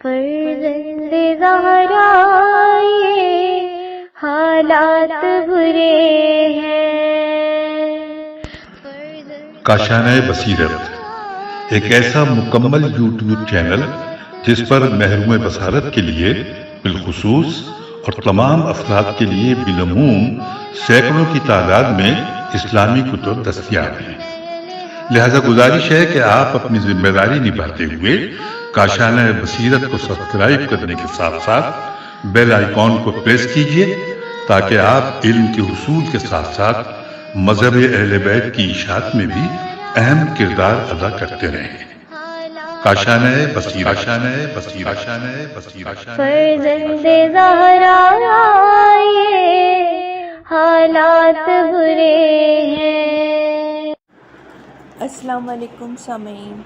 فرزند زہرا یہ حالات برے ہیں۔ کاشانۂ بصیرت ایک ایسا مکمل یوٹیوب چینل جس پر محروم بصارت کے لیے بالخصوص اور تمام افراد کے لیے بالعموم سینکڑوں کی تعداد میں اسلامی کتب دستیاب ہیں۔ لہذا گزارش ہے کہ آپ اپنی ذمہ داری نبھاتے ہوئے کاشانۂ بصیرت کو سبسکرائب کرنے کے ساتھ ساتھ بیل آئیکن کو پریس کیجیے تاکہ آپ علم کے حصول کے ساتھ ساتھ مذہب اہل بیت کی اشاعت میں بھی اہم کردار ادا کرتے رہیں۔ کاشانۂ بصیرت، کاشانۂ بصیرت، کاشانۂ بصیرت۔ فرزند زہرا یہ حالات برے ہیں۔ السلام علیکم سامعین،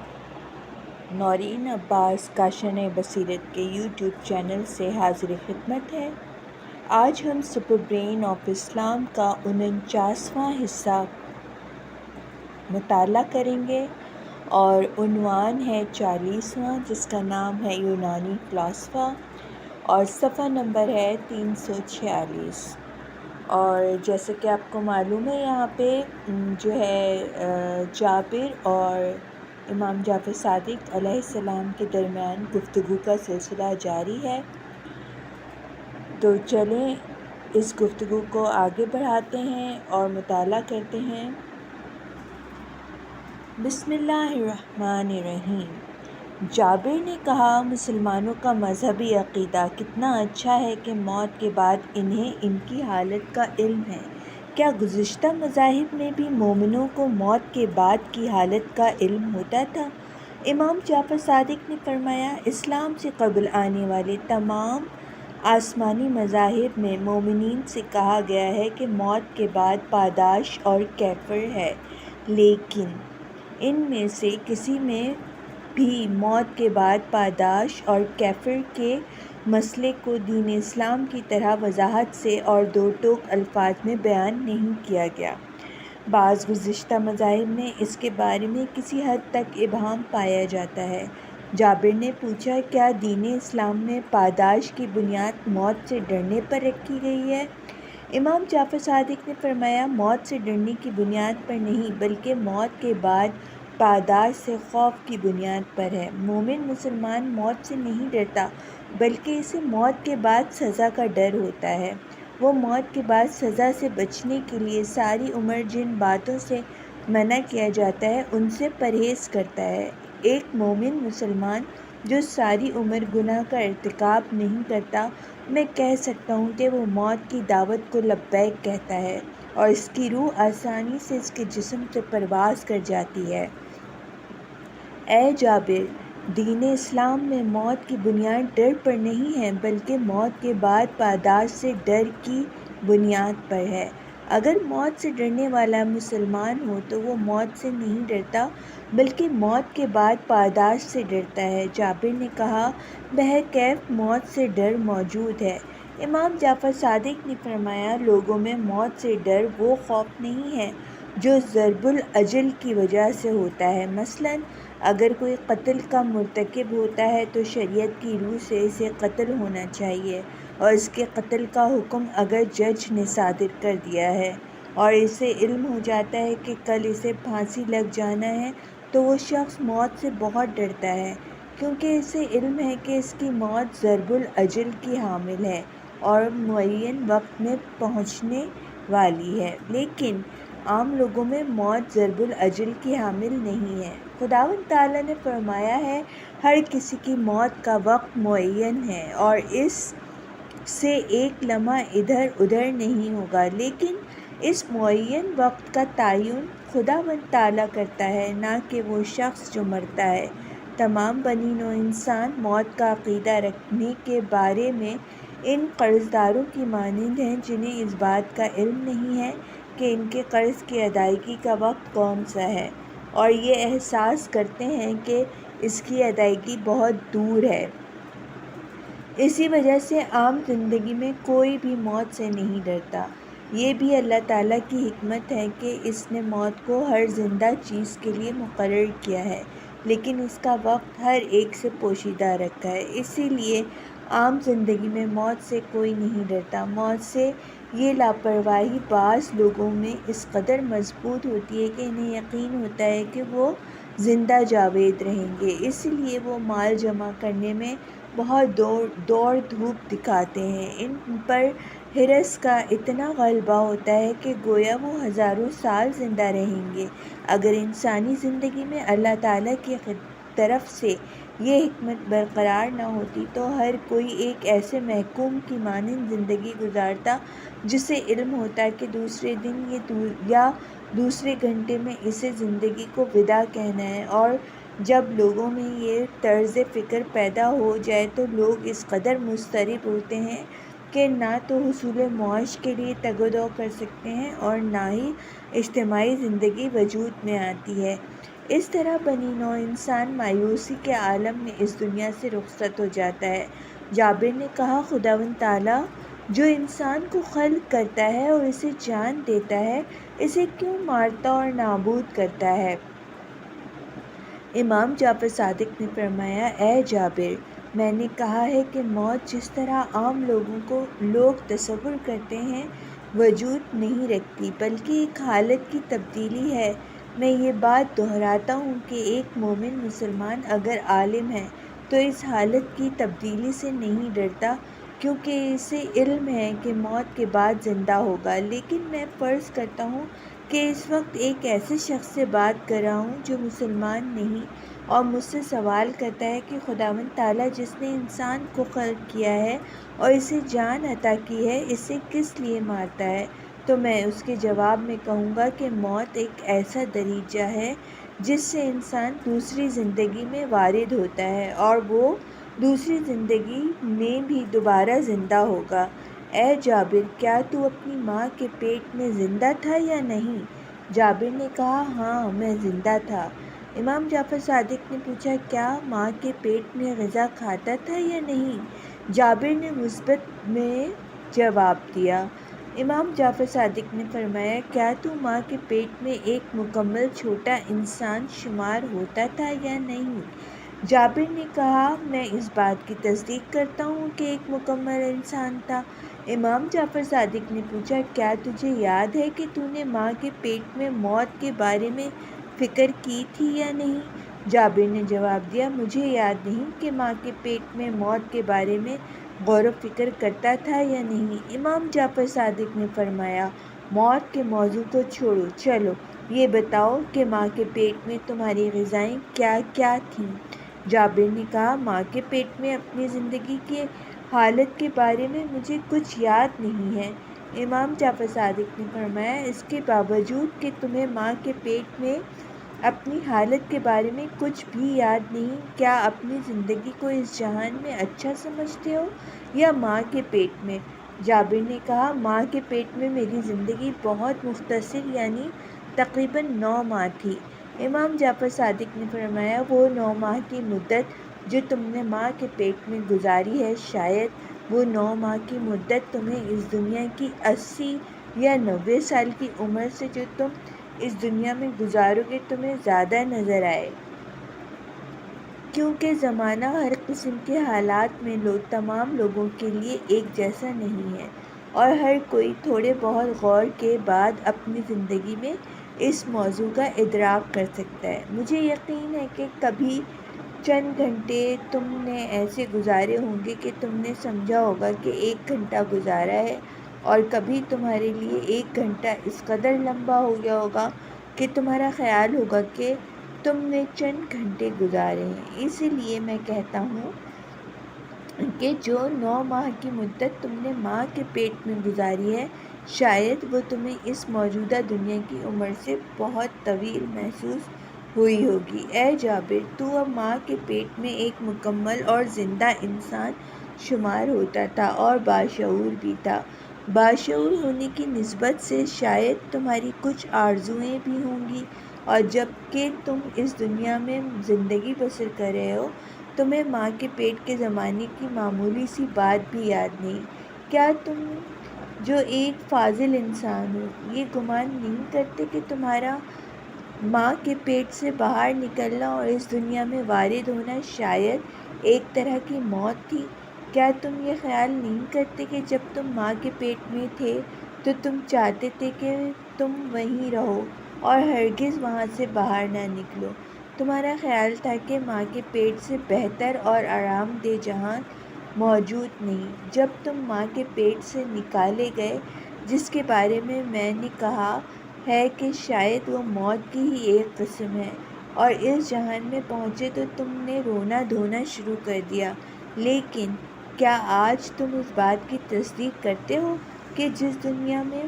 نورین عباس کاشانۂ بصیرت کے یوٹیوب چینل سے حاضر خدمت ہے۔ آج ہم سپر برین آف اسلام کا 49واں حصہ مطالعہ کریں گے اور عنوان ہے 40واں، جس کا نام ہے یونانی فلاسفہ، اور صفحہ نمبر ہے 346۔ اور جیسے کہ آپ کو معلوم ہے، یہاں پہ جو ہے جابر اور امام جعفر صادق علیہ السلام کے درمیان گفتگو کا سلسلہ جاری ہے۔ تو چلیں اس گفتگو کو آگے بڑھاتے ہیں اور مطالعہ کرتے ہیں۔ بسم اللہ الرحمن الرحیم۔ جابر نے کہا، مسلمانوں کا مذہبی عقیدہ کتنا اچھا ہے کہ موت کے بعد انہیں ان کی حالت کا علم ہے۔ کیا گزشتہ مذاہب میں بھی مومنوں کو موت کے بعد کی حالت کا علم ہوتا تھا؟ امام جعفر صادق نے فرمایا، اسلام سے قبل آنے والے تمام آسمانی مذاہب میں مومنین سے کہا گیا ہے کہ موت کے بعد پاداش اور کیفر ہے، لیکن ان میں سے کسی میں بھی موت کے بعد پاداش اور کیفر کے مسئلے کو دین اسلام کی طرح وضاحت سے اور دو ٹوک الفاظ میں بیان نہیں کیا گیا۔ بعض گزشتہ مذاہب میں اس کے بارے میں کسی حد تک ابہام پایا جاتا ہے۔ جابر نے پوچھا، کیا دین اسلام میں پاداش کی بنیاد موت سے ڈرنے پر رکھی گئی ہے؟ امام جعفر صادق نے فرمایا، موت سے ڈرنے کی بنیاد پر نہیں، بلکہ موت کے بعد پاداش سے خوف کی بنیاد پر ہے۔ مومن مسلمان موت سے نہیں ڈرتا، بلکہ اسے موت کے بعد سزا کا ڈر ہوتا ہے۔ وہ موت کے بعد سزا سے بچنے کے لیے ساری عمر جن باتوں سے منع کیا جاتا ہے ان سے پرہیز کرتا ہے۔ ایک مومن مسلمان جو ساری عمر گناہ کا ارتکاب نہیں کرتا، میں کہہ سکتا ہوں کہ وہ موت کی دعوت کو لبیک کہتا ہے اور اس کی روح آسانی سے اس کے جسم سے پرواز کر جاتی ہے۔ اے جابر، دین اسلام میں موت کی بنیاد ڈر پر نہیں ہے، بلکہ موت کے بعد پاداش سے ڈر کی بنیاد پر ہے۔ اگر موت سے ڈرنے والا مسلمان ہو تو وہ موت سے نہیں ڈرتا، بلکہ موت کے بعد پاداش سے ڈرتا ہے۔ جابر نے کہا، بہرکیف موت سے ڈر موجود ہے۔ امام جعفر صادق نے فرمایا، لوگوں میں موت سے ڈر وہ خوف نہیں ہے جو ضرب الاجل کی وجہ سے ہوتا ہے۔ مثلاً اگر کوئی قتل کا مرتکب ہوتا ہے تو شریعت کی روح سے اسے قتل ہونا چاہیے، اور اس کے قتل کا حکم اگر جج نے صادر کر دیا ہے اور اسے علم ہو جاتا ہے کہ کل اسے پھانسی لگ جانا ہے، تو وہ شخص موت سے بہت ڈرتا ہے، کیونکہ اسے علم ہے کہ اس کی موت ضرب الاجل کی حامل ہے اور معین وقت میں پہنچنے والی ہے۔ لیکن عام لوگوں میں موت ضرب الاجل کی حامل نہیں ہے۔ خداوند تعالیٰ نے فرمایا ہے، ہر کسی کی موت کا وقت معین ہے اور اس سے ایک لمحہ ادھر ادھر نہیں ہوگا، لیکن اس معین وقت کا تعین خداوند تعالیٰ کرتا ہے، نہ کہ وہ شخص جو مرتا ہے۔ تمام بنی نوع انسان موت کا عقیدہ رکھنے کے بارے میں ان قرض داروں کی مانند ہیں جنہیں اس بات کا علم نہیں ہے کہ ان کے قرض کی ادائیگی کا وقت کون سا ہے، اور یہ احساس کرتے ہیں کہ اس کی ادائیگی بہت دور ہے۔ اسی وجہ سے عام زندگی میں کوئی بھی موت سے نہیں ڈرتا۔ یہ بھی اللہ تعالیٰ کی حکمت ہے کہ اس نے موت کو ہر زندہ چیز کے لیے مقرر کیا ہے، لیکن اس کا وقت ہر ایک سے پوشیدہ رکھا ہے۔ اسی لیے عام زندگی میں موت سے کوئی نہیں ڈرتا۔ موت سے یہ لاپرواہی بعض لوگوں میں اس قدر مضبوط ہوتی ہے کہ انہیں یقین ہوتا ہے کہ وہ زندہ جاوید رہیں گے، اس لیے وہ مال جمع کرنے میں بہت دوڑ دھوپ دکھاتے ہیں۔ ان پر ہرس کا اتنا غلبہ ہوتا ہے کہ گویا وہ ہزاروں سال زندہ رہیں گے۔ اگر انسانی زندگی میں اللہ تعالیٰ کی طرف سے یہ حکمت برقرار نہ ہوتی تو ہر کوئی ایک ایسے محکوم کی مانند زندگی گزارتا جسے علم ہوتا کہ دوسرے دن یا دوسرے گھنٹے میں اسے زندگی کو وداع کہنا ہے، اور جب لوگوں میں یہ طرز فکر پیدا ہو جائے تو لوگ اس قدر مضطرب ہوتے ہیں کہ نہ تو حصول معاش کے لیے تگ و دو کر سکتے ہیں اور نہ ہی اجتماعی زندگی وجود میں آتی ہے۔ اس طرح بنی نوع انسان مایوسی کے عالم میں اس دنیا سے رخصت ہو جاتا ہے۔ جابر نے کہا، خداوند تعالیٰ جو انسان کو خلق کرتا ہے اور اسے جان دیتا ہے، اسے کیوں مارتا اور نابود کرتا ہے؟ امام جعفر صادق نے فرمایا، اے جابر، میں نے کہا ہے کہ موت جس طرح عام لوگ تصور کرتے ہیں وجود نہیں رکھتی، بلکہ ایک حالت کی تبدیلی ہے۔ میں یہ بات دہراتا ہوں کہ ایک مومن مسلمان اگر عالم ہے تو اس حالت کی تبدیلی سے نہیں ڈرتا، کیونکہ اسے علم ہے کہ موت کے بعد زندہ ہوگا۔ لیکن میں فرض کرتا ہوں کہ اس وقت ایک ایسے شخص سے بات کر رہا ہوں جو مسلمان نہیں اور مجھ سے سوال کرتا ہے کہ خداوند تعالیٰ جس نے انسان کو خلق کیا ہے اور اسے جان عطا کی ہے، اسے کس لیے مارتا ہے؟ تو میں اس کے جواب میں کہوں گا کہ موت ایک ایسا دریچہ ہے جس سے انسان دوسری زندگی میں وارد ہوتا ہے اور وہ دوسری زندگی میں بھی دوبارہ زندہ ہوگا۔ اے جابر، کیا تو اپنی ماں کے پیٹ میں زندہ تھا یا نہیں؟ جابر نے کہا، ہاں، میں زندہ تھا۔ امام جعفر صادق نے پوچھا، کیا ماں کے پیٹ میں غذا کھاتا تھا یا نہیں؟ جابر نے مثبت میں جواب دیا۔ امام جعفر صادق نے فرمایا، کیا تو ماں کے پیٹ میں ایک مکمل چھوٹا انسان شمار ہوتا تھا یا نہیں؟ جابر نے کہا، میں اس بات کی تصدیق کرتا ہوں کہ ایک مکمل انسان تھا۔ امام جعفر صادق نے پوچھا، کیا تجھے یاد ہے کہ تو نے ماں کے پیٹ میں موت کے بارے میں فکر کی تھی یا نہیں؟ جابر نے جواب دیا، مجھے یاد نہیں کہ ماں کے پیٹ میں موت کے بارے میں غور و فکر کرتا تھا یا نہیں۔ امام جعفر صادق نے فرمایا، موت کے موضوع کو چھوڑو، چلو یہ بتاؤ کہ ماں کے پیٹ میں تمہاری غذائیں کیا کیا تھیں؟ جابر نے کہا، ماں کے پیٹ میں اپنی زندگی کی حالت کے بارے میں مجھے کچھ یاد نہیں ہے۔ امام جعفر صادق نے فرمایا، اس کے باوجود کہ تمہیں ماں کے پیٹ میں اپنی حالت کے بارے میں کچھ بھی یاد نہیں، کیا اپنی زندگی کو اس جہان میں اچھا سمجھتے ہو یا ماں کے پیٹ میں؟ جابر نے کہا، ماں کے پیٹ میں میری زندگی بہت مختصر یعنی تقریباً 9 ماہ تھی۔ امام جعفر صادق نے فرمایا، وہ 9 ماہ کی مدت جو تم نے ماں کے پیٹ میں گزاری ہے، شاید وہ 9 ماہ کی مدت تمہیں اس دنیا کی 80 یا 90 سال کی عمر سے جو تم اس دنیا میں گزارو گے تمہیں زیادہ نظر آئے، کیونکہ زمانہ ہر قسم کے حالات میں تمام لوگوں کے لیے ایک جیسا نہیں ہے اور ہر کوئی تھوڑے بہت غور کے بعد اپنی زندگی میں اس موضوع کا ادراک کر سکتا ہے۔ مجھے یقین ہے کہ کبھی چند گھنٹے تم نے ایسے گزارے ہوں گے کہ تم نے سمجھا ہوگا کہ 1 گھنٹہ گزارا ہے، اور کبھی تمہارے لیے 1 گھنٹہ اس قدر لمبا ہو گیا ہوگا کہ تمہارا خیال ہوگا کہ تم نے چند گھنٹے گزارے ہیں۔ اسی لیے میں کہتا ہوں کہ جو 9 ماہ کی مدت تم نے ماں کے پیٹ میں گزاری ہے، شاید وہ تمہیں اس موجودہ دنیا کی عمر سے بہت طویل محسوس ہوئی ہوگی۔ اے جابر، تو اب ماں کے پیٹ میں ایک مکمل اور زندہ انسان شمار ہوتا تھا اور باشعور بھی تھا۔ باشعور ہونے کی نسبت سے شاید تمہاری کچھ آرزوئیں بھی ہوں گی، اور جب کہ تم اس دنیا میں زندگی بسر کر رہے ہو تمہیں ماں کے پیٹ کے زمانے کی معمولی سی بات بھی یاد نہیں۔ کیا تم جو ایک فاضل انسان ہو یہ گمان نہیں کرتے کہ تمہارا ماں کے پیٹ سے باہر نکلنا اور اس دنیا میں وارد ہونا شاید ایک طرح کی موت تھی۔ کیا تم یہ خیال نہیں کرتے کہ جب تم ماں کے پیٹ میں تھے تو تم چاہتے تھے کہ تم وہیں رہو اور ہرگز وہاں سے باہر نہ نکلو؟ تمہارا خیال تھا کہ ماں کے پیٹ سے بہتر اور آرام دہ جہان موجود نہیں۔ جب تم ماں کے پیٹ سے نکالے گئے، جس کے بارے میں نے کہا ہے کہ شاید وہ موت کی ہی ایک قسم ہے، اور اس جہان میں پہنچے تو تم نے رونا دھونا شروع کر دیا۔ لیکن کیا آج تم اس بات کی تصدیق کرتے ہو کہ جس دنیا میں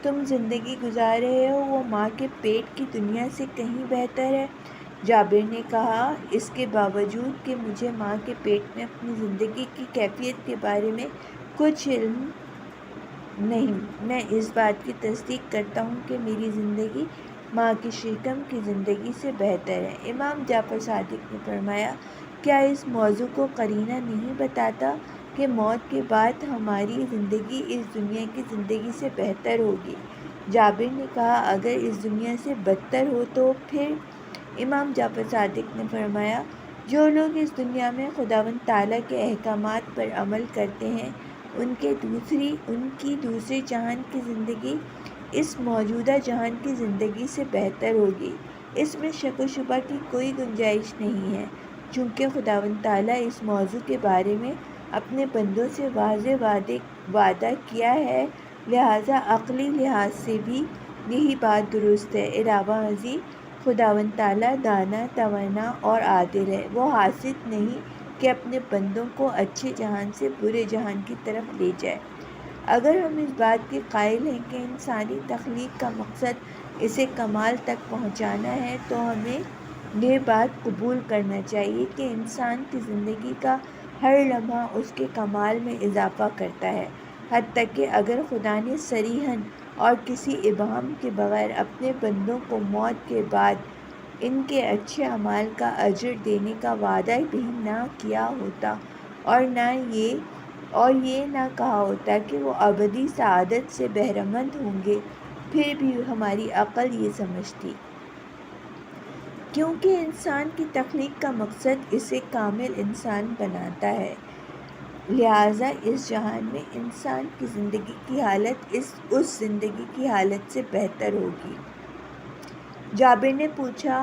تم زندگی گزار رہے ہو وہ ماں کے پیٹ کی دنیا سے کہیں بہتر ہے؟ جابر نے کہا، اس کے باوجود کہ مجھے ماں کے پیٹ میں اپنی زندگی کی کیفیت کے بارے میں کچھ علم نہیں، میں اس بات کی تصدیق کرتا ہوں کہ میری زندگی ماں کے شکم کی زندگی سے بہتر ہے۔ امام جعفر صادق نے فرمایا، کیا اس موضوع کو قرینہ نہیں بتاتا کہ موت کے بعد ہماری زندگی اس دنیا کی زندگی سے بہتر ہوگی؟ جابر نے کہا، اگر اس دنیا سے بدتر ہو تو پھر؟ امام جعفر صادق نے فرمایا، جو لوگ اس دنیا میں خداوند تعالیٰ کے احکامات پر عمل کرتے ہیں ان کی دوسرے جہان کی زندگی اس موجودہ جہان کی زندگی سے بہتر ہوگی۔ اس میں شک و شبہ کی کوئی گنجائش نہیں ہے، چونکہ خداوند تعالیٰ اس موضوع کے بارے میں اپنے بندوں سے واضح وعدہ کیا ہے، لہٰذا عقلی لحاظ سے بھی یہی بات درست ہے۔ علاوہ ازیں خداوند تعالیٰ دانا، توانا اور عادل ہے، وہ حاسد نہیں کہ اپنے بندوں کو اچھے جہان سے برے جہان کی طرف لے جائے۔ اگر ہم اس بات کے قائل ہیں کہ انسانی تخلیق کا مقصد اسے کمال تک پہنچانا ہے تو ہمیں یہ بات قبول کرنا چاہیے کہ انسان کی زندگی کا ہر لمحہ اس کے کمال میں اضافہ کرتا ہے، حتیٰ کہ اگر خدا نے صریحاً اور کسی ابہام کے بغیر اپنے بندوں کو موت کے بعد ان کے اچھے اعمال کا اجر دینے کا وعدہ بھی نہ کیا ہوتا اور یہ نہ کہا ہوتا کہ وہ ابدی سعادت سے بہرہ مند ہوں گے، پھر بھی ہماری عقل یہ سمجھتی، کیونکہ انسان کی تخلیق کا مقصد اسے کامل انسان بناتا ہے، لہٰذا اس جہان میں انسان کی زندگی کی حالت اس زندگی کی حالت سے بہتر ہوگی۔ جابر نے پوچھا،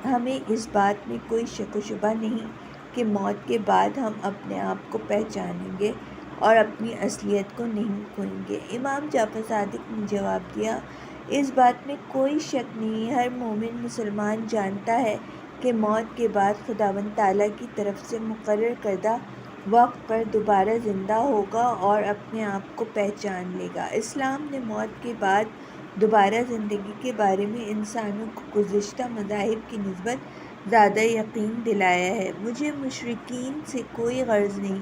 ہمیں اس بات میں کوئی شک و شبہ نہیں کہ موت کے بعد ہم اپنے آپ کو پہچانیں گے اور اپنی اصلیت کو نہیں کھوئیں گے؟ امام جعفر صادق نے جواب دیا، اس بات میں کوئی شک نہیں، ہر مومن مسلمان جانتا ہے کہ موت کے بعد خداوند تعالیٰ کی طرف سے مقرر کردہ وقت پر دوبارہ زندہ ہوگا اور اپنے آپ کو پہچان لے گا۔ اسلام نے موت کے بعد دوبارہ زندگی کے بارے میں انسانوں کو گزشتہ مذاہب کی نسبت زیادہ یقین دلایا ہے۔ مجھے مشرکین سے کوئی غرض نہیں،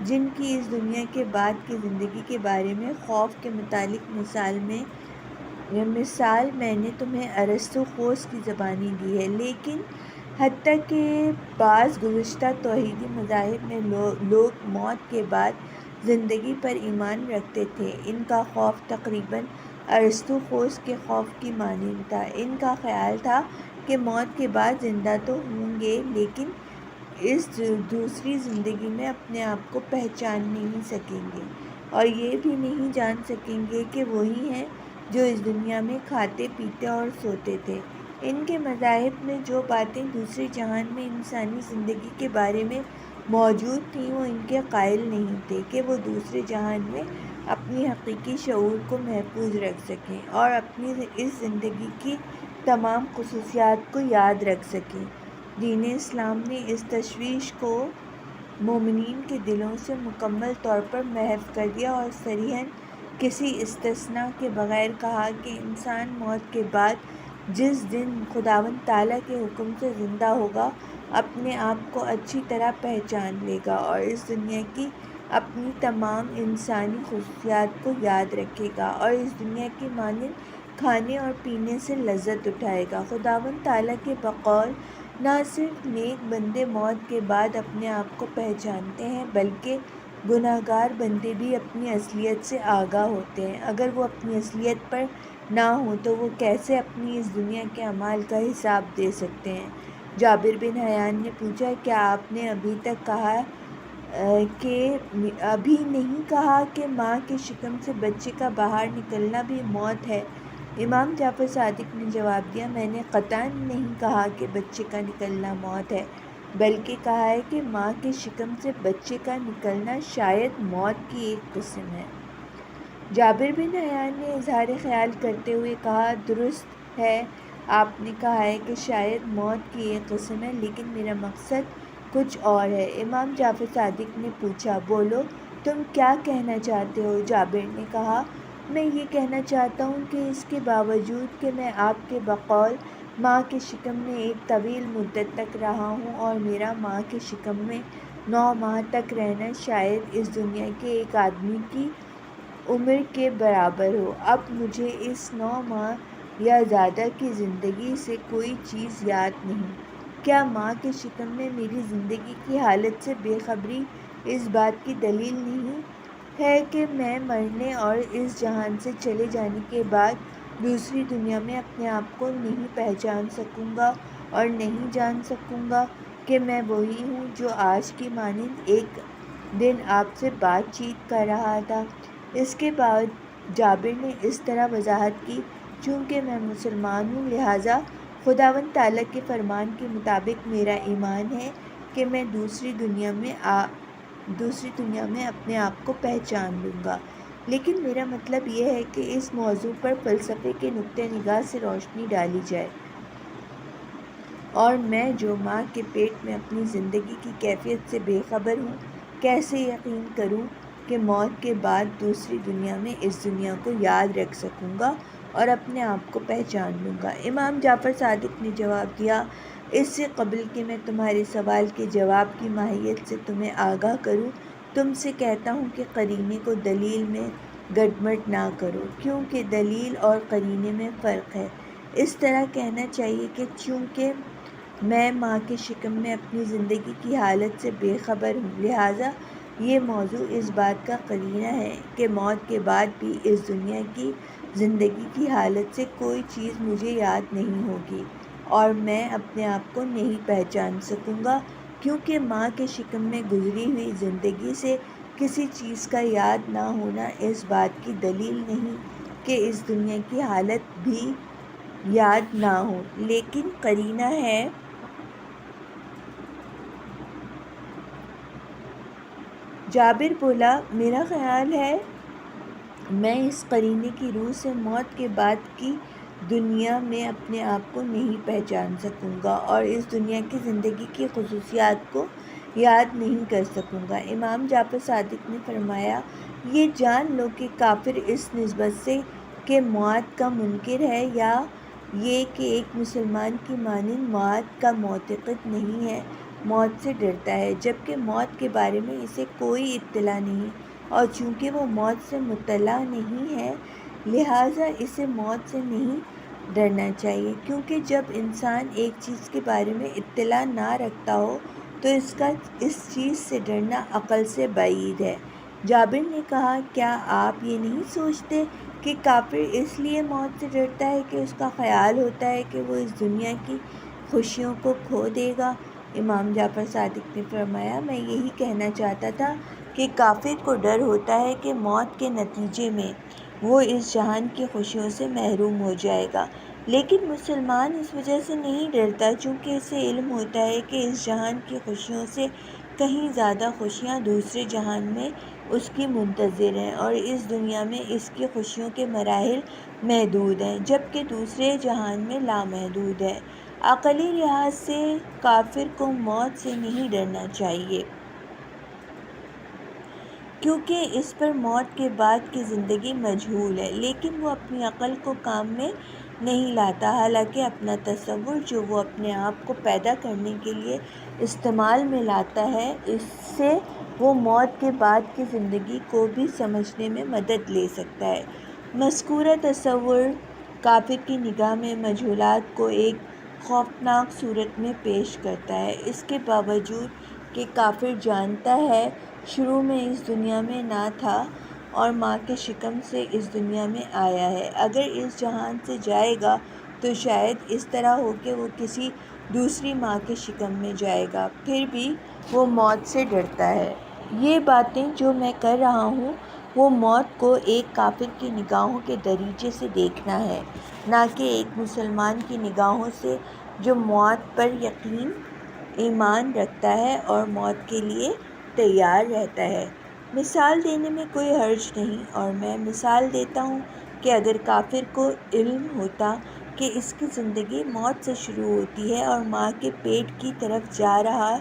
جن کی اس دنیا کے بعد کی زندگی کے بارے میں خوف کے متعلق مثال میں نے تمہیں ارسطو خوس کی زبانی دی ہے، لیکن حتیٰ کہ بعض گزشتہ توحیدی مذاہب میں لوگ موت کے بعد زندگی پر ایمان رکھتے تھے۔ ان کا خوف تقریباً ارسطو خوس کے خوف کی مانند تھا۔ ان کا خیال تھا کہ موت کے بعد زندہ تو ہوں گے لیکن اس دوسری زندگی میں اپنے آپ کو پہچان نہیں سکیں گے اور یہ بھی نہیں جان سکیں گے کہ وہی ہیں جو اس دنیا میں کھاتے پیتے اور سوتے تھے۔ ان کے مذاہب میں جو باتیں دوسرے جہان میں انسانی زندگی کے بارے میں موجود تھیں وہ ان کے قائل نہیں تھے کہ وہ دوسرے جہان میں اپنی حقیقی شعور کو محفوظ رکھ سکیں اور اپنی اس زندگی کی تمام خصوصیات کو یاد رکھ سکیں۔ دین اسلام نے اس تشویش کو مومنین کے دلوں سے مکمل طور پر محو کر دیا اور صریحاً کسی استثناء کے بغیر کہا کہ انسان موت کے بعد جس دن خداوند تعالیٰ کے حکم سے زندہ ہوگا اپنے آپ کو اچھی طرح پہچان لے گا اور اس دنیا کی اپنی تمام انسانی خصوصیات کو یاد رکھے گا اور اس دنیا کی مانند کھانے اور پینے سے لذت اٹھائے گا۔ خداوند تعالیٰ کے بقول نہ صرف نیک بندے موت کے بعد اپنے آپ کو پہچانتے ہیں بلکہ گناہگار بندے بھی اپنی اصلیت سے آگاہ ہوتے ہیں۔ اگر وہ اپنی اصلیت پر نہ ہوں تو وہ کیسے اپنی اس دنیا کے اعمال کا حساب دے سکتے ہیں؟ جابر بن حیان نے پوچھا، کیا آپ نے ابھی نہیں کہا کہ ماں کے شکم سے بچے کا باہر نکلنا بھی موت ہے؟ امام جعفر صادق نے جواب دیا، میں نے قطعاً نہیں کہا کہ بچے کا نکلنا موت ہے، بلکہ کہا ہے کہ ماں کے شکم سے بچے کا نکلنا شاید موت کی ایک قسم ہے۔ جابر بن حیان نے اظہار خیال کرتے ہوئے کہا، درست ہے، آپ نے کہا ہے کہ شاید موت کی ایک قسم ہے، لیکن میرا مقصد کچھ اور ہے۔ امام جعفر صادق نے پوچھا، بولو، تم کیا کہنا چاہتے ہو؟ جابر نے کہا، میں یہ کہنا چاہتا ہوں کہ اس کے باوجود کہ میں آپ کے بقول ماں کے شکم میں ایک طویل مدت تک رہا ہوں اور میرا ماں کے شکم میں 9 ماہ تک رہنا شاید اس دنیا کے ایک آدمی کی عمر کے برابر ہو، اب مجھے اس 9 ماہ یا زیادہ کی زندگی سے کوئی چیز یاد نہیں۔ کیا ماں کے شکم میں میری زندگی کی حالت سے بے خبری اس بات کی دلیل نہیں ہے کہ میں مرنے اور اس جہان سے چلے جانے کے بعد دوسری دنیا میں اپنے آپ کو نہیں پہچان سکوں گا اور نہیں جان سکوں گا کہ میں وہی ہوں جو آج کی مانند ایک دن آپ سے بات چیت کر رہا تھا؟ اس کے بعد جابر نے اس طرح وضاحت کی، چونکہ میں مسلمان ہوں لہٰذا خداوند تعالیٰ کے فرمان کے مطابق میرا ایمان ہے کہ میں دوسری دنیا میں اپنے آپ کو پہچان لوں گا، لیکن میرا مطلب یہ ہے کہ اس موضوع پر فلسفے کے نقطہ نگاہ سے روشنی ڈالی جائے، اور میں جو ماں کے پیٹ میں اپنی زندگی کی کیفیت سے بے خبر ہوں، کیسے یقین کروں کہ موت کے بعد دوسری دنیا میں اس دنیا کو یاد رکھ سکوں گا اور اپنے آپ کو پہچان لوں گا؟ امام جعفر صادق نے جواب دیا، اس سے قبل کہ میں تمہارے سوال کے جواب کی ماہیت سے تمہیں آگاہ کروں، تم سے کہتا ہوں کہ قرینے کو دلیل میں گڈمڈ نہ کرو، کیونکہ دلیل اور قرینے میں فرق ہے۔ اس طرح کہنا چاہیے کہ چونکہ میں ماں کے شکم میں اپنی زندگی کی حالت سے بے خبر ہوں لہٰذا یہ موضوع اس بات کا قرینہ ہے کہ موت کے بعد بھی اس دنیا کی زندگی کی حالت سے کوئی چیز مجھے یاد نہیں ہوگی اور میں اپنے آپ کو نہیں پہچان سکوں گا، کیونکہ ماں کے شکم میں گزری ہوئی زندگی سے کسی چیز کا یاد نہ ہونا اس بات کی دلیل نہیں کہ اس دنیا کی حالت بھی یاد نہ ہو، لیکن قرینہ ہے۔ جابر بولا، میرا خیال ہے میں اس قرینے کی روح سے موت کے بعد کی دنیا میں اپنے آپ کو نہیں پہچان سکوں گا اور اس دنیا کی زندگی کی خصوصیات کو یاد نہیں کر سکوں گا۔ امام جعفر صادق نے فرمایا، یہ جان لو کہ کافر اس نسبت سے کہ موت کا منکر ہے یا یہ کہ ایک مسلمان کی مانند موت کا معتقد نہیں ہے، موت سے ڈرتا ہے، جبکہ موت کے بارے میں اسے کوئی اطلاع نہیں، اور چونکہ وہ موت سے مطلع نہیں ہے لہٰذا اسے موت سے نہیں ڈرنا چاہیے، کیونکہ جب انسان ایک چیز کے بارے میں اطلاع نہ رکھتا ہو تو اس چیز سے ڈرنا عقل سے بعید ہے۔ جابر نے کہا، کیا آپ یہ نہیں سوچتے کہ کافر اس لیے موت سے ڈرتا ہے کہ اس کا خیال ہوتا ہے کہ وہ اس دنیا کی خوشیوں کو کھو دے گا؟ امام جعفر صادق نے فرمایا، میں یہی کہنا چاہتا تھا کہ کافر کو ڈر ہوتا ہے کہ موت کے نتیجے میں وہ اس جہان کی خوشیوں سے محروم ہو جائے گا، لیکن مسلمان اس وجہ سے نہیں ڈرتا چونکہ اسے علم ہوتا ہے کہ اس جہان کی خوشیوں سے کہیں زیادہ خوشیاں دوسرے جہان میں اس کی منتظر ہیں، اور اس دنیا میں اس کی خوشیوں کے مراحل محدود ہیں جبکہ دوسرے جہان میں لامحدود ہے۔ عقلی لحاظ سے کافر کو موت سے نہیں ڈرنا چاہیے، کیونکہ اس پر موت کے بعد کی زندگی مجہول ہے، لیکن وہ اپنی عقل کو کام میں نہیں لاتا، حالانکہ اپنا تصور جو وہ اپنے آپ کو پیدا کرنے کے لیے استعمال میں لاتا ہے، اس سے وہ موت کے بعد کی زندگی کو بھی سمجھنے میں مدد لے سکتا ہے۔ مذکورہ تصور کافر کی نگاہ میں مجہولات کو ایک خوفناک صورت میں پیش کرتا ہے، اس کے باوجود کہ کافر جانتا ہے شروع میں اس دنیا میں نہ تھا، اور ماں کے شکم سے اس دنیا میں آیا ہے۔ اگر اس جہان سے جائے گا تو شاید اس طرح ہو کہ وہ کسی دوسری ماں کے شکم میں جائے گا، پھر بھی وہ موت سے ڈرتا ہے۔ یہ باتیں جو میں کر رہا ہوں وہ موت کو ایک کافر کی نگاہوں کے دریچے سے دیکھنا ہے، نہ کہ ایک مسلمان کی نگاہوں سے جو موت پر یقین ایمان رکھتا ہے اور موت کے لیے تیار رہتا ہے۔ مثال دینے میں کوئی حرج نہیں، اور میں مثال دیتا ہوں کہ اگر کافر کو علم ہوتا کہ اس کی زندگی موت سے شروع ہوتی ہے اور ماں کے پیٹ کی طرف جا رہا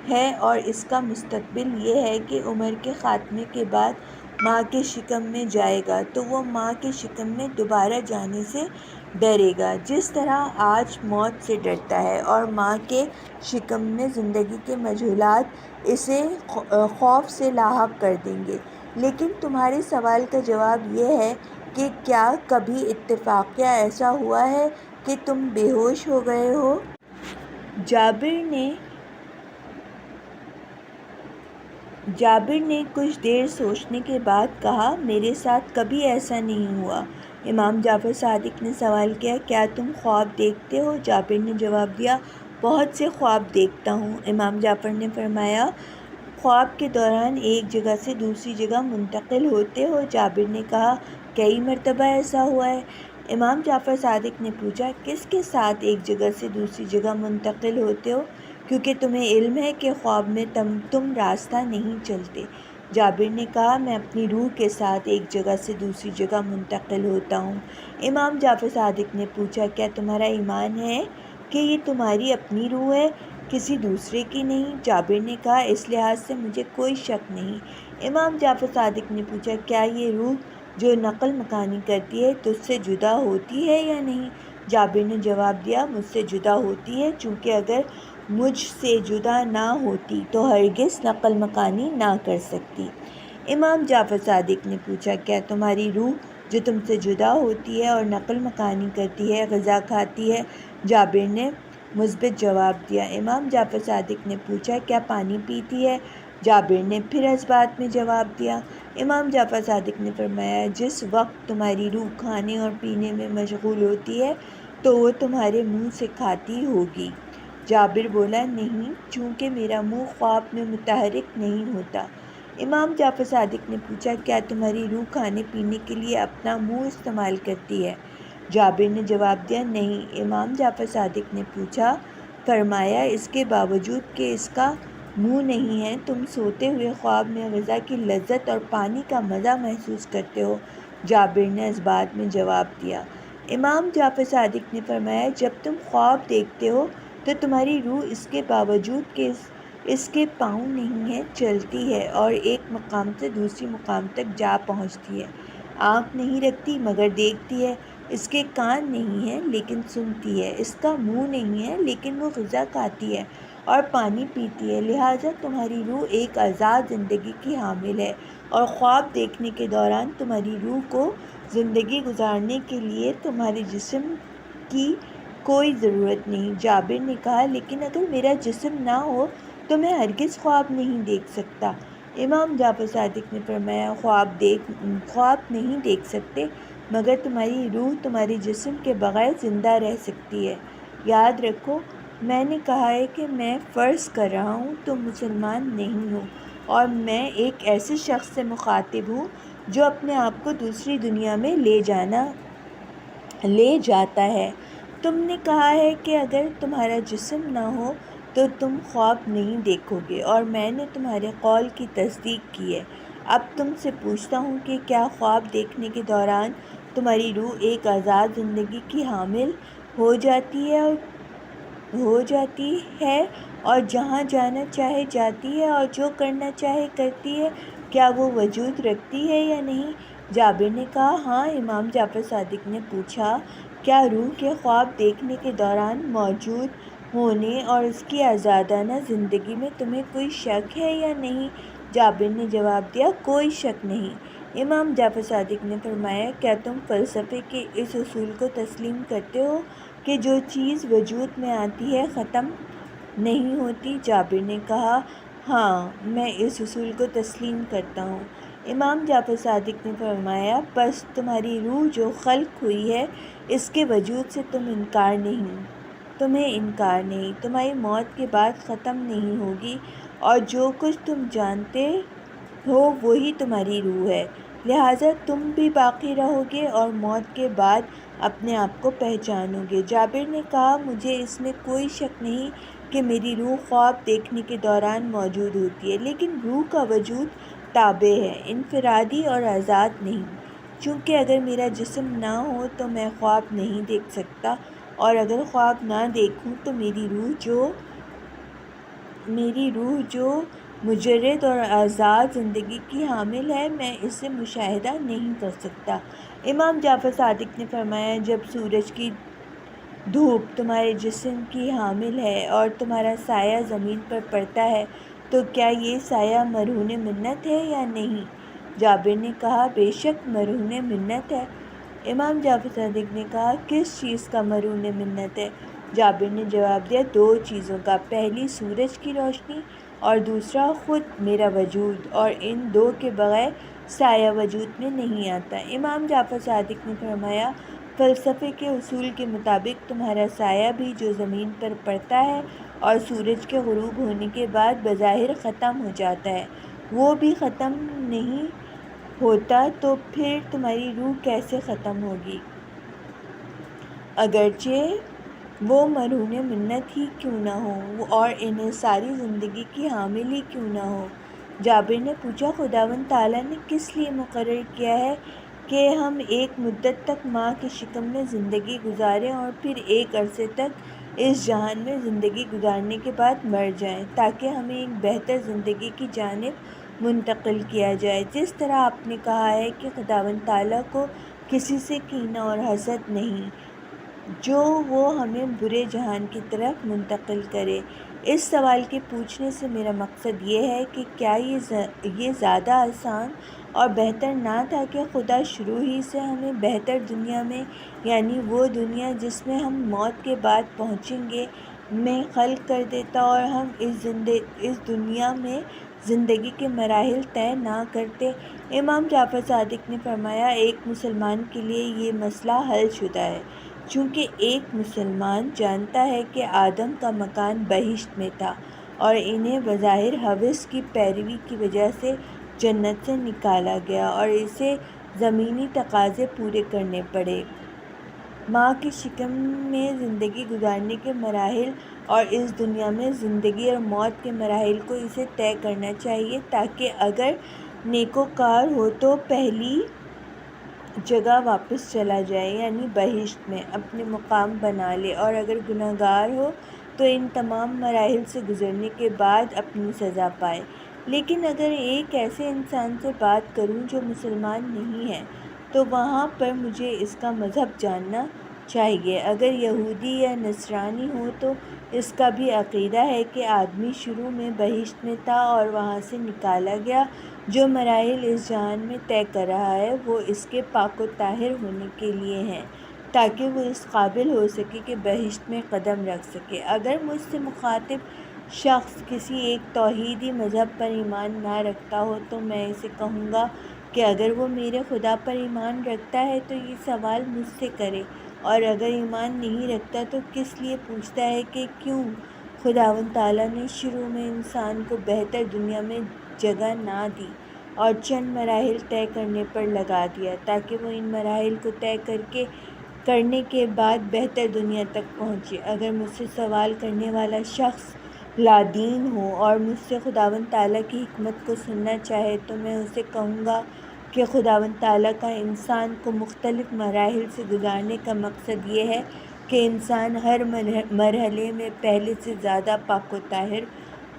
ہے اور اس کا مستقبل یہ ہے کہ عمر کے خاتمے کے بعد ماں کے شکم میں جائے گا، تو وہ ماں کے شکم میں دوبارہ جانے سے ڈرے گا، جس طرح آج موت سے ڈرتا ہے، اور ماں کے شکم میں زندگی کے مجہولات اسے خوف سے لاحق کر دیں گے۔ لیکن تمہارے سوال کا جواب یہ ہے کہ کیا کبھی اتفاقیہ ایسا ہوا ہے کہ تم بے ہوش ہو گئے ہو؟ جابر نے کچھ دیر سوچنے کے بعد کہا، میرے ساتھ کبھی ایسا نہیں ہوا۔ امام جعفر صادق نے سوال کیا، کیا تم خواب دیکھتے ہو؟ جابر نے جواب دیا، بہت سے خواب دیکھتا ہوں۔ امام جعفر نے فرمایا، خواب کے دوران ایک جگہ سے دوسری جگہ منتقل ہوتے ہو؟ جابر نے کہا، کئی مرتبہ ایسا ہوا ہے۔ امام جعفر صادق نے پوچھا، کس کے ساتھ ایک جگہ سے دوسری جگہ منتقل ہوتے ہو؟ کیونکہ تمہیں علم ہے کہ خواب میں تم راستہ نہیں چلتے۔ جابر نے کہا، میں اپنی روح کے ساتھ ایک جگہ سے دوسری جگہ منتقل ہوتا ہوں۔ امام جعفر صادق نے پوچھا، کیا تمہارا ایمان ہے کہ یہ تمہاری اپنی روح ہے، کسی دوسرے کی نہیں؟ جابر نے کہا، اس لحاظ سے مجھے کوئی شک نہیں۔ امام جعفر صادق نے پوچھا، کیا یہ روح جو نقل مکانی کرتی ہے تجھ سے جدا ہوتی ہے یا نہیں؟ جابر نے جواب دیا، مجھ سے جدا ہوتی ہے، چونکہ اگر مجھ سے جدا نہ ہوتی تو ہرگز نقل مکانی نہ کر سکتی۔ امام جعفر صادق نے پوچھا، کیا تمہاری روح جو تم سے جدا ہوتی ہے اور نقل مکانی کرتی ہے غذا کھاتی ہے؟ جابر نے مثبت جواب دیا۔ امام جعفر صادق نے پوچھا، کیا پانی پیتی ہے؟ جابر نے پھر اس بات میں جواب دیا۔ امام جعفر صادق نے فرمایا، جس وقت تمہاری روح کھانے اور پینے میں مشغول ہوتی ہے تو وہ تمہارے منہ سے کھاتی ہوگی۔ جابر بولا، نہیں، چونکہ میرا منہ خواب میں متحرک نہیں ہوتا۔ امام جعفر صادق نے پوچھا، کیا تمہاری روح کھانے پینے کے لیے اپنا منہ استعمال کرتی ہے؟ جابر نے جواب دیا، نہیں۔ امام جعفر صادق نے فرمایا، اس کے باوجود کہ اس کا منہ نہیں ہے، تم سوتے ہوئے خواب میں غذا کی لذت اور پانی کا مزہ محسوس کرتے ہو؟ جابر نے اس بات میں جواب دیا۔ امام جعفر صادق نے فرمایا، جب تم خواب دیکھتے ہو تو تمہاری روح اس کے باوجود کہ اس کے پاؤں نہیں ہیں چلتی ہے اور ایک مقام سے دوسری مقام تک جا پہنچتی ہے۔ آنکھ نہیں رکھتی مگر دیکھتی ہے، اس کے کان نہیں ہیں لیکن سنتی ہے، اس کا منہ نہیں ہے لیکن وہ غذا کھاتی ہے اور پانی پیتی ہے۔ لہٰذا تمہاری روح ایک آزاد زندگی کی حامل ہے، اور خواب دیکھنے کے دوران تمہاری روح کو زندگی گزارنے کے لیے تمہارے جسم کی کوئی ضرورت نہیں۔ جابر نے کہا، لیکن اگر میرا جسم نہ ہو تو میں ہرگز خواب نہیں دیکھ سکتا۔ امام جعفر صادق نے فرمایا، خواب نہیں دیکھ سکتے مگر تمہاری روح تمہارے جسم کے بغیر زندہ رہ سکتی ہے۔ یاد رکھو، میں نے کہا ہے کہ میں فرض کر رہا ہوں تم مسلمان نہیں ہو، اور میں ایک ایسے شخص سے مخاطب ہوں جو اپنے آپ کو دوسری دنیا میں لے جاتا ہے۔ تم نے کہا ہے کہ اگر تمہارا جسم نہ ہو تو تم خواب نہیں دیکھو گے، اور میں نے تمہارے قول کی تصدیق کی ہے۔ اب تم سے پوچھتا ہوں کہ کیا خواب دیکھنے کے دوران تمہاری روح ایک آزاد زندگی کی حامل ہو جاتی ہے اور جہاں جانا چاہے جاتی ہے اور جو کرنا چاہے کرتی ہے؟ کیا وہ وجود رکھتی ہے یا نہیں؟ جابر نے کہا، ہاں۔ امام جعفر صادق نے پوچھا، کیا روح کے خواب دیکھنے کے دوران موجود ہونے اور اس کی آزادانہ زندگی میں تمہیں کوئی شک ہے یا نہیں؟ جابر نے جواب دیا، کوئی شک نہیں۔ امام جعفر صادق نے فرمایا، کیا تم فلسفے کے اس اصول کو تسلیم کرتے ہو کہ جو چیز وجود میں آتی ہے ختم نہیں ہوتی؟ جابر نے کہا، ہاں، میں اس اصول کو تسلیم کرتا ہوں۔ امام جعفر صادق نے فرمایا بس تمہاری روح جو خلق ہوئی ہے اس کے وجود سے تمہیں انکار نہیں، تمہاری موت کے بعد ختم نہیں ہوگی، اور جو کچھ تم جانتے ہو وہی تمہاری روح ہے، لہٰذا تم بھی باقی رہو گے اور موت کے بعد اپنے آپ کو پہچانو گے۔ جابر نے کہا مجھے اس میں کوئی شک نہیں کہ میری روح خواب دیکھنے کے دوران موجود ہوتی ہے، لیکن روح کا وجود تابع ہے، انفرادی اور آزاد نہیں، چونکہ اگر میرا جسم نہ ہو تو میں خواب نہیں دیکھ سکتا، اور اگر خواب نہ دیکھوں تو میری روح جو مجرد اور آزاد زندگی کی حامل ہے میں اسے مشاہدہ نہیں کر سکتا۔ امام جعفر صادق نے فرمایا جب سورج کی دھوپ تمہارے جسم کی حامل ہے اور تمہارا سایہ زمین پر پڑتا ہے تو کیا یہ سایہ مرہون منت ہے یا نہیں؟ جابر نے کہا بے شک مرہون منت ہے۔ امام جعفر صادق نے کہا کس چیز کا مرہون منت ہے؟ جابر نے جواب دیا 2 چیزوں کا، پہلی سورج کی روشنی اور دوسرا خود میرا وجود، اور ان 2 کے بغیر سایہ وجود میں نہیں آتا۔ امام جعفر صادق نے فرمایا فلسفے کے اصول کے مطابق تمہارا سایہ بھی جو زمین پر پڑتا ہے اور سورج کے غروب ہونے کے بعد بظاہر ختم ہو جاتا ہے وہ بھی ختم نہیں ہوتا، تو پھر تمہاری روح کیسے ختم ہوگی، اگرچہ وہ مرہون منت ہی کیوں نہ ہو اور انہیں ساری زندگی کی حامل ہی کیوں نہ ہو؟ جابر نے پوچھا خداوند تعالیٰ نے کس لیے مقرر کیا ہے کہ ہم ایک مدت تک ماں کے شکم میں زندگی گزاریں اور پھر ایک عرصے تک اس جہان میں زندگی گزارنے کے بعد مر جائیں تاکہ ہمیں ایک بہتر زندگی کی جانب منتقل کیا جائے؟ جس طرح آپ نے کہا ہے کہ خداوند تعالیٰ کو کسی سے کینہ اور حسد نہیں جو وہ ہمیں برے جہان کی طرف منتقل کرے۔ اس سوال کے پوچھنے سے میرا مقصد یہ ہے کہ کیا یہ زیادہ آسان اور بہتر نہ تھا کہ خدا شروع ہی سے ہمیں بہتر دنیا میں، یعنی وہ دنیا جس میں ہم موت کے بعد پہنچیں گے، میں خلق کر دیتا اور ہم اس دنیا میں زندگی کے مراحل طے نہ کرتے؟ امام جعفر صادق نے فرمایا ایک مسلمان کے لیے یہ مسئلہ حل شدہ ہے، چونکہ ایک مسلمان جانتا ہے کہ آدم کا مکان بہشت میں تھا اور انہیں بظاہر ہوس کی پیروی کی وجہ سے جنت سے نکالا گیا اور اسے زمینی تقاضے پورے کرنے پڑے۔ ماں کی شکم میں زندگی گزارنے کے مراحل اور اس دنیا میں زندگی اور موت کے مراحل کو اسے طے کرنا چاہیے تاکہ اگر نیکوکار ہو تو پہلی جگہ واپس چلا جائے، یعنی بہشت میں اپنے مقام بنا لے، اور اگر گناہگار ہو تو ان تمام مراحل سے گزرنے کے بعد اپنی سزا پائے۔ لیکن اگر ایک ایسے انسان سے بات کروں جو مسلمان نہیں ہے تو وہاں پر مجھے اس کا مذہب جاننا چاہیے۔ اگر یہودی یا نصرانی ہو تو اس کا بھی عقیدہ ہے کہ آدمی شروع میں بہشت میں تھا اور وہاں سے نکالا گیا۔ جو مراحل اس جہان میں طے کر رہا ہے وہ اس کے پاک و طاہر ہونے کے لیے ہیں تاکہ وہ اس قابل ہو سکے کہ بہشت میں قدم رکھ سکے۔ اگر مجھ سے مخاطب شخص کسی ایک توحیدی مذہب پر ایمان نہ رکھتا ہو تو میں اسے کہوں گا کہ اگر وہ میرے خدا پر ایمان رکھتا ہے تو یہ سوال مجھ سے کرے، اور اگر ایمان نہیں رکھتا تو کس لیے پوچھتا ہے کہ کیوں خداوند تعالیٰ نے شروع میں انسان کو بہتر دنیا میں جگہ نہ دی اور چند مراحل طے کرنے پر لگا دیا تاکہ وہ ان مراحل کو طے کرنے کے بعد بہتر دنیا تک پہنچے۔ اگر مجھ سے سوال کرنے والا شخص لادین ہو اور مجھ سے خداوند تعالیٰ کی حکمت کو سننا چاہے تو میں اسے کہوں گا کہ خداوند تعالیٰ کا انسان کو مختلف مراحل سے گزارنے کا مقصد یہ ہے کہ انسان ہر مرحلے میں پہلے سے زیادہ پاک و طاہر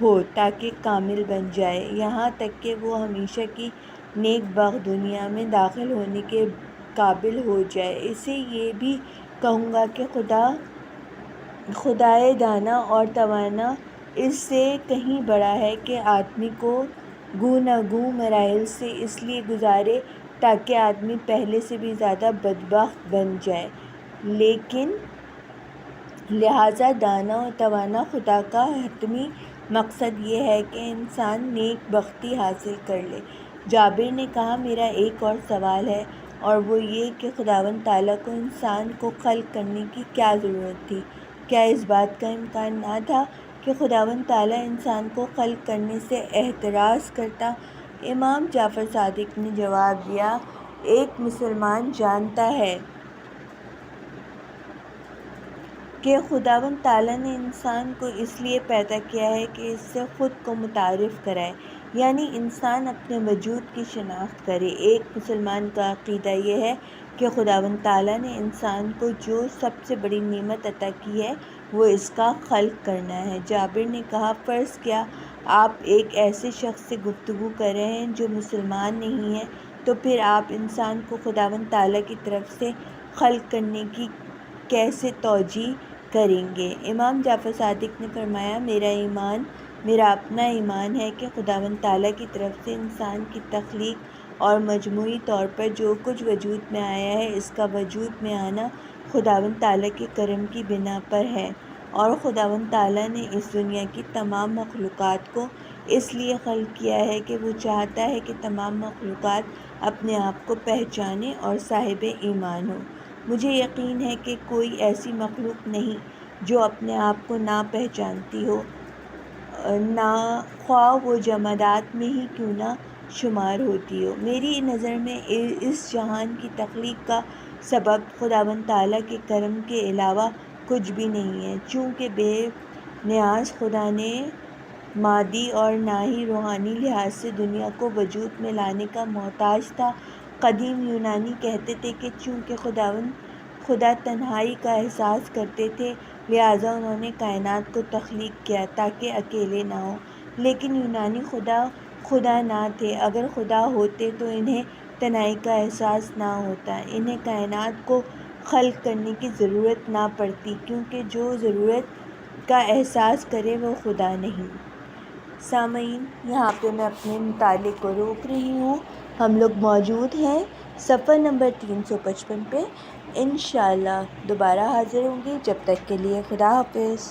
ہو تاکہ کامل بن جائے، یہاں تک کہ وہ ہمیشہ کی نیک بخت دنیا میں داخل ہونے کے قابل ہو جائے۔ اسے یہ بھی کہوں گا کہ خدائے دانا اور توانا اس سے کہیں بڑا ہے کہ آدمی کو گوناگوں مراحل سے اس لیے گزارے تاکہ آدمی پہلے سے بھی زیادہ بدبخت بن جائے، لیکن لہٰذا دانا اور توانا خدا کا حتمی مقصد یہ ہے کہ انسان نیک بختی حاصل کر لے۔ جابر نے کہا میرا ایک اور سوال ہے اور وہ یہ کہ خداوند تعالیٰ کو انسان کو خلق کرنے کی کیا ضرورت تھی؟ کیا اس بات کا امکان نہ تھا کہ خداوند تعالیٰ انسان کو خلق کرنے سے احتراز کرتا؟ امام جعفر صادق نے جواب دیا، ایک مسلمان جانتا ہے کہ خداوند تعالیٰ نے انسان کو اس لیے پیدا کیا ہے کہ اس سے خود کو متعارف کرائے، یعنی انسان اپنے وجود کی شناخت کرے۔ ایک مسلمان کا عقیدہ یہ ہے کہ خداوند تعالیٰ نے انسان کو جو سب سے بڑی نعمت عطا کی ہے وہ اس کا خلق کرنا ہے۔ جابر نے کہا، فرض کیا آپ ایک ایسے شخص سے گفتگو کر رہے ہیں جو مسلمان نہیں ہے، تو پھر آپ انسان کو خداوند تعالیٰ کی طرف سے خلق کرنے کی کیسے توجیہ کریں گے؟ امام جعفر صادق نے فرمایا، میرا اپنا ایمان ہے کہ خداوند تعالیٰ کی طرف سے انسان کی تخلیق اور مجموعی طور پر جو کچھ وجود میں آیا ہے اس کا وجود میں آنا خداوند تعالیٰ کے کرم کی بنا پر ہے، اور خداوند تعالیٰ نے اس دنیا کی تمام مخلوقات کو اس لیے خلق کیا ہے کہ وہ چاہتا ہے کہ تمام مخلوقات اپنے آپ کو پہچانے اور صاحب ایمان ہو۔ مجھے یقین ہے کہ کوئی ایسی مخلوق نہیں جو اپنے آپ کو نہ پہچانتی ہو، نہ خواہ وہ جمادات میں ہی کیوں نہ شمار ہوتی ہو۔ میری نظر میں اس جہان کی تخلیق کا سبب خداوند تعالیٰ کے کرم کے علاوہ کچھ بھی نہیں ہے، چونکہ بے نیاز خدا نے مادی اور نہ ہی روحانی لحاظ سے دنیا کو وجود میں لانے کا محتاج تھا۔ قدیم یونانی کہتے تھے کہ چونکہ خدا تنہائی کا احساس کرتے تھے لہٰذا انہوں نے کائنات کو تخلیق کیا تاکہ اکیلے نہ ہوں، لیکن یونانی خدا نہ تھے۔ اگر خدا ہوتے تو انہیں تنہائی کا احساس نہ ہوتا، انہیں کائنات کو خلق کرنے کی ضرورت نہ پڑتی، کیونکہ جو ضرورت کا احساس کرے وہ خدا نہیں۔ سامعین، یہاں پہ میں اپنے مطالعے کو روک رہی ہوں۔ ہم لوگ موجود ہیں صفحہ نمبر 355 پہ، انشاءاللہ دوبارہ حاضر ہوں گے۔ جب تک کے لیے خدا حافظ۔